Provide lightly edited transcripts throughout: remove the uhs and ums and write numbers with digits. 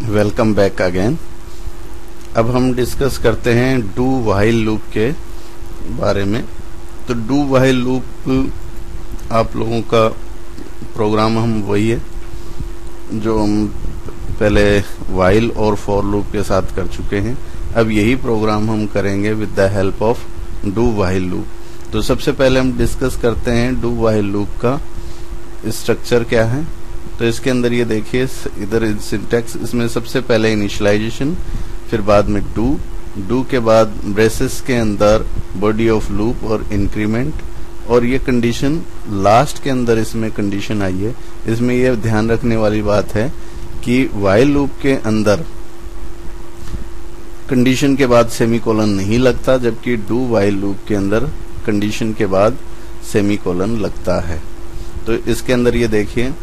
Welcome back again. अब हम discuss करते हैं डू व्हाइल लूप के बारे में। तो डू व्हाइल लूप आप लोगों का प्रोग्राम हम वही है जो हम पहले व्हाइल और फॉर लूप के साथ कर चुके हैं। अब यही प्रोग्राम हम करेंगे with the help of do while loop. तो सबसे पहले हम डिस्कस करते हैं डू व्हाइल लूप का स्ट्रक्चर क्या है। तो इसके अंदर ये देखिए, इधर सिंटैक्स, इसमें सबसे पहले इनिशियलाइजेशन, फिर बाद में डू के बाद ब्रेसेस के अंदर बॉडी ऑफ लूप और इंक्रीमेंट, और ये कंडीशन लास्ट के अंदर इसमें कंडीशन आई है। इसमें ये ध्यान रखने वाली बात है कि व्हाइल लूप के अंदर कंडीशन के बाद सेमीकोलन नहीं लगता, जबकि डू व्हाइल लूप के अंदर कंडीशन के बाद सेमीकोलन लगता है। तो इसके अंदर ये देखिए,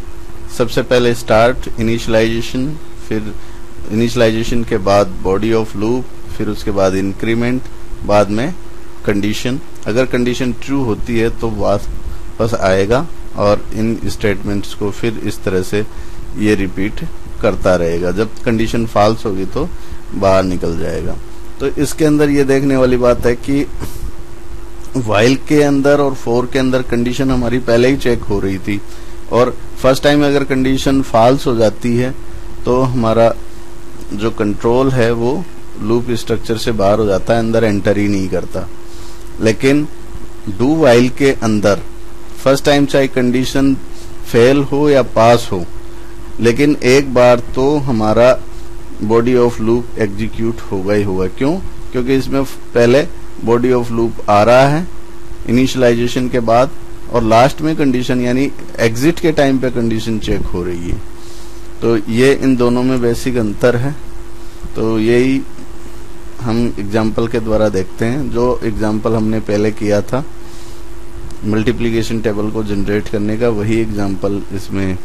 सबसे पहले स्टार्ट इनिशियलाइजेशन, फिर इनिशियलाइजेशन के बाद बॉडी ऑफ लूप, फिर उसके बाद इंक्रीमेंट, बाद में कंडीशन। अगर कंडीशन ट्रू होती है तो वापस आएगा और इन स्टेटमेंट्स को फिर इस तरह से ये रिपीट करता रहेगा। जब कंडीशन फॉल्स होगी तो बाहर निकल जाएगा। तो इसके अंदर ये देखने वाली बात है कि व्हाइल के अंदर और फॉर के अंदर कंडीशन हमारी पहले ही चेक हो रही थी, और फर्स्ट टाइम अगर कंडीशन फॉल्स हो जाती है तो हमारा जो कंट्रोल है वो लूप स्ट्रक्चर से बाहर हो जाता है, अंदर एंटर ही नहीं करता। लेकिन डू व्हाइल के अंदर फर्स्ट टाइम चाहे कंडीशन फेल हो या पास हो, लेकिन एक बार तो हमारा बॉडी ऑफ लूप एग्जीक्यूट होगा ही होगा। क्यों? क्योंकि इसमें पहले बॉडी ऑफ लूप आ रहा है इनिशियलाइजेशन के बाद, और लास्ट में कंडीशन यानी एग्जिट के टाइम पे कंडीशन चेक हो रही है। तो ये इन दोनों में बेसिक अंतर है। तो यही हम एग्जाम्पल के द्वारा देखते हैं। जो एग्जाम्पल हमने पहले किया था मल्टीप्लिकेशन टेबल को जनरेट करने का, वही एग्जाम्पल इसमें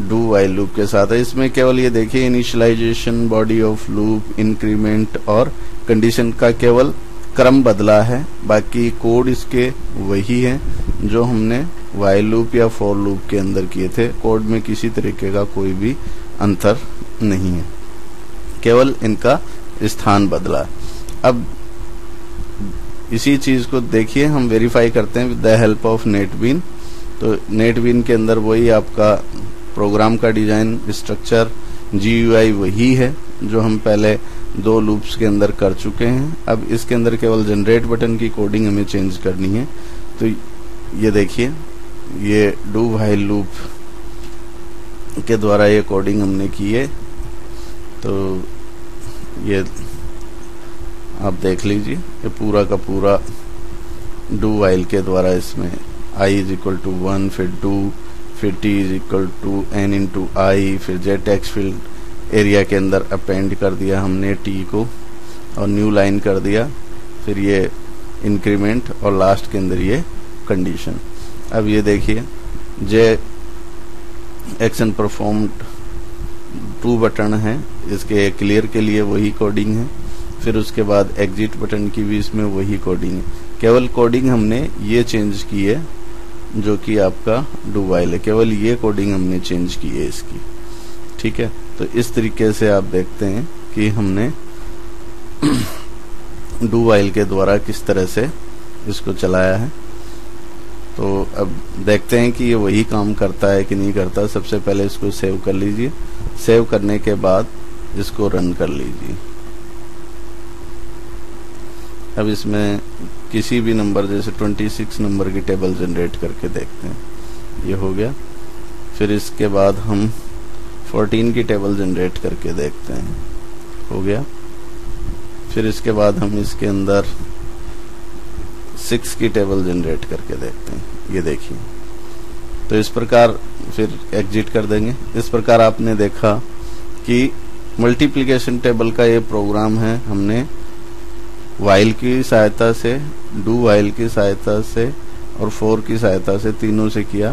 डू व्हाइल लूप के साथ है। इसमें केवल ये देखिए, initialisation, body of loop, increment और कंडीशन का केवल क्रम बदला है, बाकी कोड इसके वही है जो हमने व्हाइल लूप या फॉर लूप के अंदर किए थे। कोड में किसी तरीके का कोई भी अंतर नहीं है, केवल इनका स्थान बदला। अब इसी चीज को देखिए, हम वेरीफाई करते हैं विद द हेल्प ऑफ नेटबीन। तो नेटबीन के अंदर वही आपका प्रोग्राम का डिजाइन स्ट्रक्चर, GUI वही है जो हम पहले दो लूप्स के अंदर कर चुके हैं। अब इसके अंदर केवल जनरेट बटन की कोडिंग हमें चेंज करनी है। तो ये देखिए, ये डू व्हाइल लूप के द्वारा ये कोडिंग हमने की है। तो ये आप देख लीजिए, ये पूरा का पूरा डू व्हाइल के द्वारा, इसमें i इज इक्वल टू 1, फिर डू, फिर t is equal to n into I, फिर जेटेक्स फील्ड एरिया के अंदर अपेंड कर दिया हमने t को, और न्यू लाइन कर दिया, फिर ये इंक्रीमेंट, और लास्ट के अंदर ये कंडीशन। अब ये देखिए, जे एक्शन परफॉर्म्ड 2 बटन है, इसके क्लियर के लिए वही कोडिंग है। फिर उसके बाद एग्जिट बटन की भी इसमें वही कोडिंग है, केवल कोडिंग हमने ये चेंज की है जो कि आपका डू व्हाइल है, केवल ये कोडिंग हमने चेंज की है इसकी। ठीक है, तो इस तरीके से आप देखते हैं कि हमने डू व्हाइल के द्वारा किस तरह से इसको चलाया है। तो अब देखते हैं कि ये वही काम करता है कि नहीं करता। सबसे पहले इसको सेव कर लीजिए, सेव करने के बाद इसको रन कर लीजिए। अब इसमें किसी भी नंबर, जैसे 26 नंबर की टेबल जनरेट करके देखते हैं, ये हो गया। फिर इसके बाद हम 14 की टेबल जनरेट करके देखते हैं, हो गया। फिर इसके बाद हम इसके अंदर 6 की टेबल जनरेट करके देखते हैं, ये देखिए। तो इस प्रकार फिर एग्जिट कर देंगे। इस प्रकार आपने देखा कि मल्टीप्लिकेशन टेबल का ये प्रोग्राम है, हमने व्हाइल की सहायता से, डू व्हाइल की सहायता से और फॉर की सहायता से, तीनों से किया।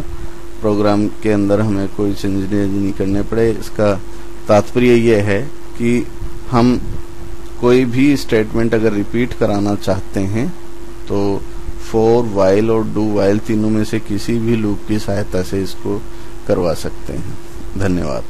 प्रोग्राम के अंदर हमें कोई चेंज नहीं करने पड़े। इसका तात्पर्य ये है कि हम कोई भी स्टेटमेंट अगर रिपीट कराना चाहते हैं तो फॉर, व्हाइल और डू व्हाइल तीनों में से किसी भी लूप की सहायता से इसको करवा सकते हैं। धन्यवाद।